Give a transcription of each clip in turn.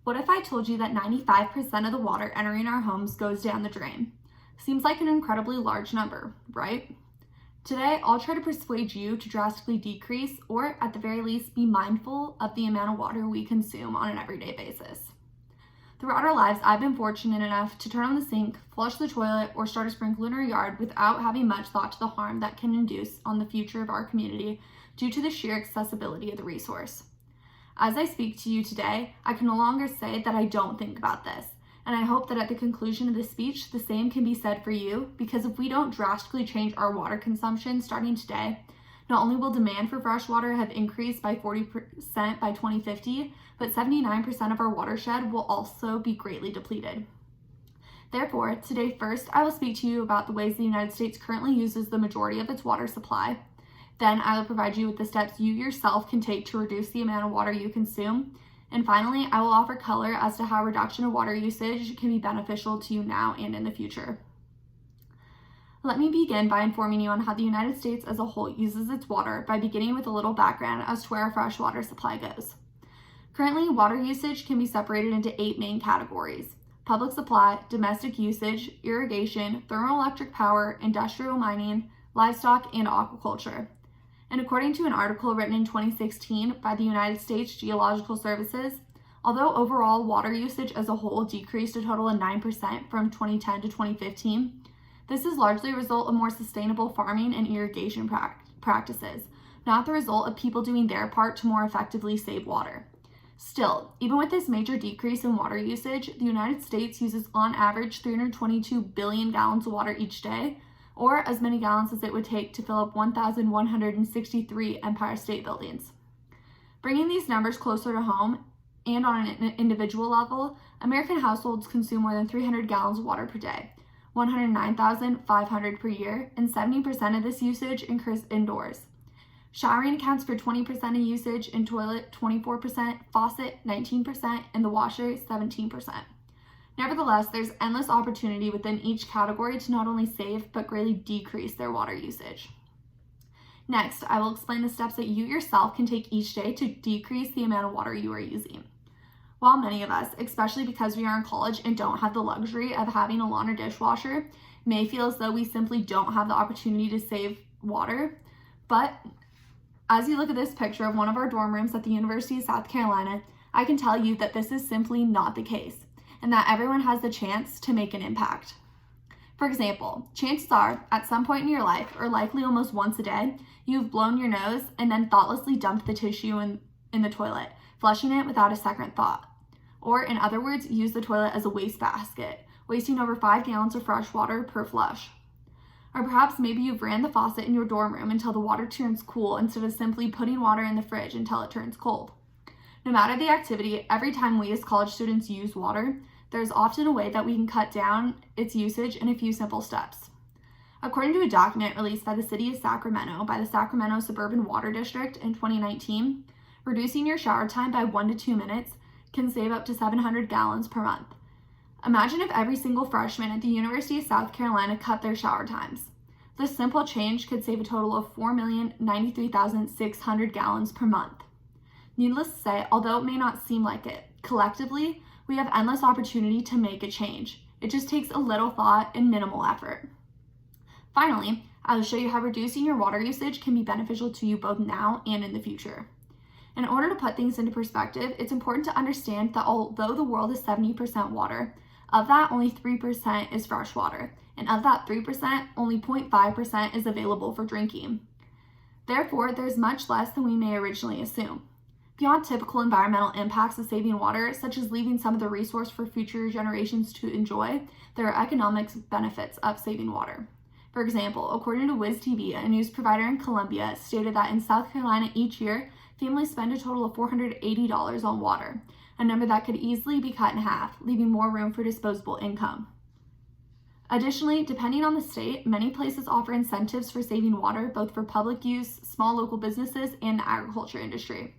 What if I told you that 95% of the water entering our homes goes down the drain? Seems like an incredibly large number, right? Today, I'll try to persuade you to drastically decrease, or at the very least, be mindful of the amount of water we consume on an everyday basis. Throughout our lives, I've been fortunate enough to turn on the sink, flush the toilet, or start a sprinkler in our yard without having much thought to the harm that can induce on the future of our community due to the sheer accessibility of the resource. As I speak to you today, I can no longer say that I don't think about this, and I hope that at the conclusion of this speech, the same can be said for you, because if we don't drastically change our water consumption starting today, not only will demand for fresh water have increased by 40% by 2050, but 79% of our watershed will also be greatly depleted. Therefore, today first, I will speak to you about the ways the United States currently uses the majority of its water supply. Then I will provide you with the steps you yourself can take to reduce the amount of water you consume. And finally, I will offer color as to how reduction of water usage can be beneficial to you now and in the future. Let me begin by informing you on how the United States as a whole uses its water by beginning with a little background as to where our fresh water supply goes. Currently, water usage can be separated into 8 main categories: public supply, domestic usage, irrigation, thermoelectric power, industrial mining, livestock, and aquaculture. And according to an article written in 2016 by the United States Geological Services, although overall water usage as a whole decreased a total of 9% from 2010 to 2015, this is largely a result of more sustainable farming and irrigation practices, not the result of people doing their part to more effectively save water. Still, even with this major decrease in water usage, the United States uses on average 322 billion gallons of water each day, or as many gallons as it would take to fill up 1,163 Empire State Buildings. Bringing these numbers closer to home, and on an individual level, American households consume more than 300 gallons of water per day, 109,500 per year, and 70% of this usage occurs indoors. Showering accounts for 20% of usage, and toilet 24%, faucet 19%, and the washer 17%. Nevertheless, there's endless opportunity within each category to not only save, but greatly decrease their water usage. Next, I will explain the steps that you yourself can take each day to decrease the amount of water you are using. While many of us, especially because we are in college and don't have the luxury of having a lawn or dishwasher, may feel as though we simply don't have the opportunity to save water, but as you look at this picture of one of our dorm rooms at the University of South Carolina, I can tell you that this is simply not the case, and that everyone has the chance to make an impact. For example, chances are, at some point in your life, or likely almost once a day, you've blown your nose and then thoughtlessly dumped the tissue in the toilet, flushing it without a second thought. Or, in other words, use the toilet as a wastebasket, wasting over 5 gallons of fresh water per flush. Or perhaps maybe you've ran the faucet in your dorm room until the water turns cool instead of simply putting water in the fridge until it turns cold. No matter the activity, every time we as college students use water, there's often a way that we can cut down its usage in a few simple steps. According to a document released by the City of Sacramento by the Sacramento Suburban Water District in 2019, reducing your shower time by 1 to 2 minutes can save up to 700 gallons per month. Imagine if every single freshman at the University of South Carolina cut their shower times. This simple change could save a total of 4,093,600 gallons per month. Needless to say, although it may not seem like it, collectively, we have endless opportunity to make a change. It just takes a little thought and minimal effort. Finally, I will show you how reducing your water usage can be beneficial to you both now and in the future. In order to put things into perspective, it's important to understand that although the world is 70% water, of that only 3% is fresh water, and of that 3%, only 0.5% is available for drinking. Therefore, there's much less than we may originally assume. Beyond typical environmental impacts of saving water, such as leaving some of the resource for future generations to enjoy, there are economic benefits of saving water. For example, according to Wiz TV, a news provider in Columbia stated that in South Carolina each year, families spend a total of $480 on water, a number that could easily be cut in half, leaving more room for disposable income. Additionally, depending on the state, many places offer incentives for saving water, both for public use, small local businesses, and the agriculture industry.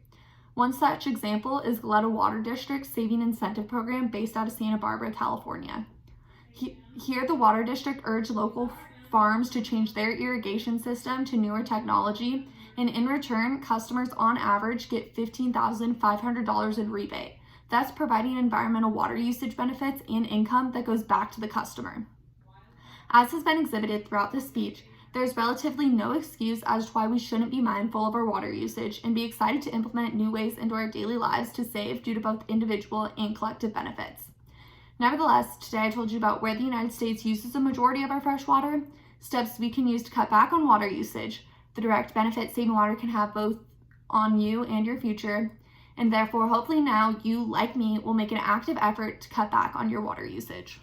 One such example is Goleta Water District's Saving Incentive Program based out of Santa Barbara, California. Here, the Water District urged local farms to change their irrigation system to newer technology, and in return, customers on average get $15,500 in rebate, thus providing environmental water usage benefits and income that goes back to the customer. As has been exhibited throughout this speech, there's relatively no excuse as to why we shouldn't be mindful of our water usage and be excited to implement new ways into our daily lives to save due to both individual and collective benefits. Nevertheless, today I told you about where the United States uses a majority of our fresh water, steps we can use to cut back on water usage, the direct benefits saving water can have both on you and your future, and therefore hopefully now you, like me, will make an active effort to cut back on your water usage.